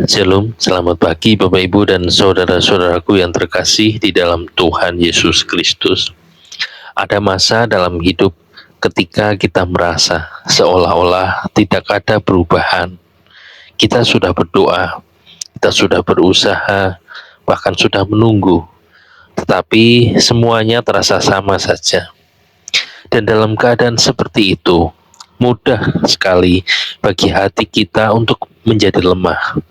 Shalom, selamat pagi Bapak Ibu dan saudara-saudaraku yang terkasih di dalam Tuhan Yesus Kristus. Ada masa dalam hidup ketika kita merasa seolah-olah tidak ada perubahan. Kita sudah berdoa, kita sudah berusaha, bahkan sudah menunggu, tetapi semuanya terasa sama saja. Dan dalam keadaan seperti itu, mudah sekali bagi hati kita untuk menjadi lemah.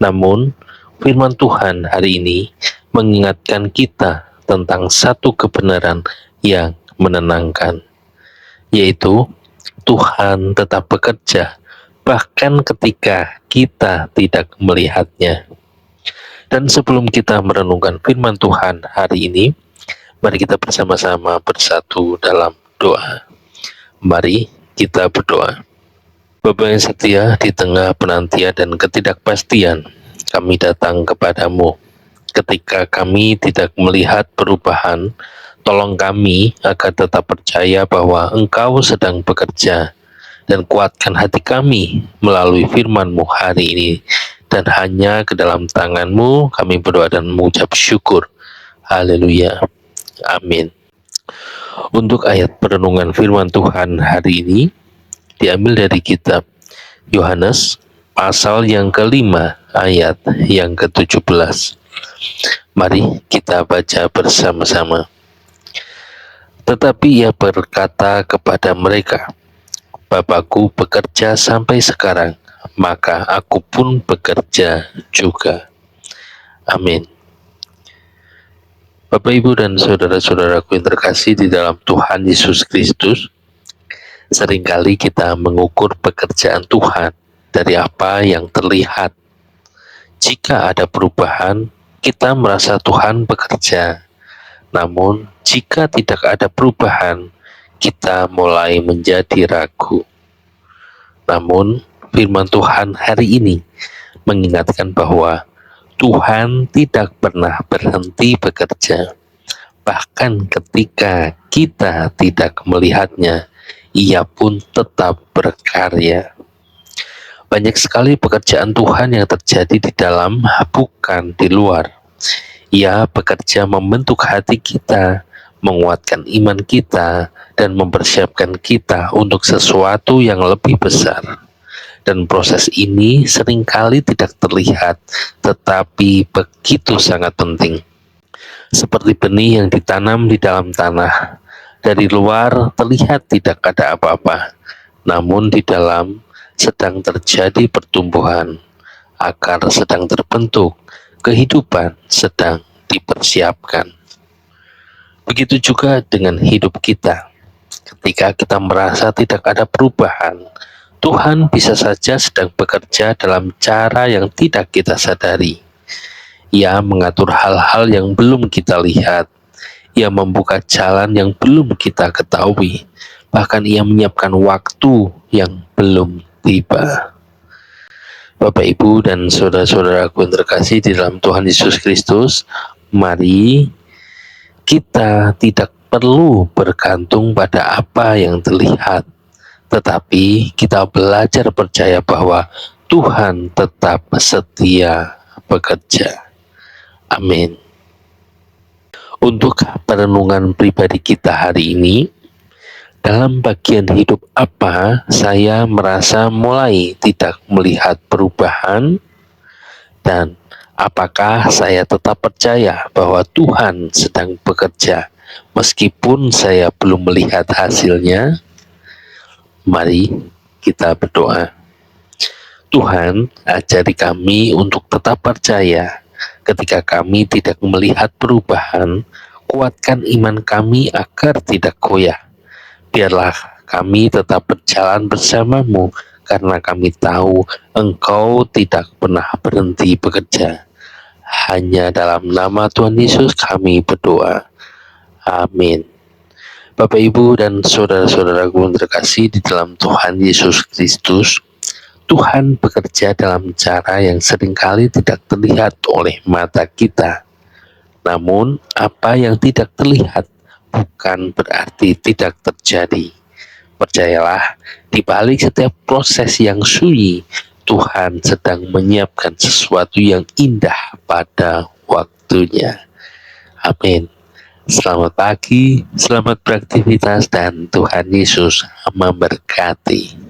Namun, firman Tuhan hari ini mengingatkan kita tentang satu kebenaran yang menenangkan, yaitu Tuhan tetap bekerja bahkan ketika kita tidak melihatnya. Dan sebelum kita merenungkan firman Tuhan hari ini, mari kita bersama-sama bersatu dalam doa. Mari kita berdoa. Bapa yang setia, di tengah penantian dan ketidakpastian, kami datang kepadamu. Ketika kami tidak melihat perubahan, tolong kami agar tetap percaya bahwa Engkau sedang bekerja, dan kuatkan hati kami melalui firman-Mu hari ini. Dan hanya ke dalam tangan-Mu kami berdoa dan mengucap syukur. Haleluya. Amin. Untuk ayat perenungan firman Tuhan hari ini, diambil dari kitab Yohanes pasal yang ke-5 ayat yang ke-17. Mari kita baca bersama-sama. Tetapi ia berkata kepada mereka, Bapakku bekerja sampai sekarang, maka aku pun bekerja juga. Amin. Bapak, Ibu, dan saudara-saudaraku yang terkasih di dalam Tuhan Yesus Kristus, seringkali kita mengukur pekerjaan Tuhan dari apa yang terlihat. Jika ada perubahan, kita merasa Tuhan bekerja. Namun, jika tidak ada perubahan, kita mulai menjadi ragu. Namun, firman Tuhan hari ini mengingatkan bahwa Tuhan tidak pernah berhenti bekerja. Bahkan ketika kita tidak melihatnya, Ia pun tetap berkarya. Banyak sekali pekerjaan Tuhan yang terjadi di dalam, bukan di luar. Ia bekerja membentuk hati kita, menguatkan iman kita, dan mempersiapkan kita untuk sesuatu yang lebih besar. Dan proses ini seringkali tidak terlihat, tetapi begitu sangat penting. Seperti benih yang ditanam di dalam tanah. Dari luar terlihat tidak ada apa-apa, namun di dalam sedang terjadi pertumbuhan, akar sedang terbentuk, kehidupan sedang dipersiapkan. Begitu juga dengan hidup kita. Ketika kita merasa tidak ada perubahan, Tuhan bisa saja sedang bekerja dalam cara yang tidak kita sadari. Ia mengatur hal-hal yang belum kita lihat. Ia membuka jalan yang belum kita ketahui. Bahkan Ia menyiapkan waktu yang belum tiba. Bapak, Ibu, dan saudara-saudaraku yang terkasih di dalam Tuhan Yesus Kristus, mari kita tidak perlu bergantung pada apa yang terlihat, tetapi kita belajar percaya bahwa Tuhan tetap setia bekerja. Amin. Untuk perenungan pribadi kita hari ini, dalam bagian hidup apa saya merasa mulai tidak melihat perubahan, dan apakah saya tetap percaya bahwa Tuhan sedang bekerja meskipun saya belum melihat hasilnya? Mari kita berdoa. Tuhan, ajari kami untuk tetap percaya ketika kami tidak melihat perubahan. Kuatkan iman kami agar tidak goyah. Biarlah kami tetap berjalan bersama-Mu, karena kami tahu Engkau tidak pernah berhenti bekerja. Hanya dalam nama Tuhan Yesus kami berdoa. Amin. Bapak, Ibu, dan saudara-saudaraku yang terkasih di dalam Tuhan Yesus Kristus, Tuhan bekerja dalam cara yang seringkali tidak terlihat oleh mata kita. Namun, apa yang tidak terlihat bukan berarti tidak terjadi. Percayalah, di balik setiap proses yang sunyi, Tuhan sedang menyiapkan sesuatu yang indah pada waktunya. Amin. Selamat pagi, selamat beraktivitas, dan Tuhan Yesus memberkati.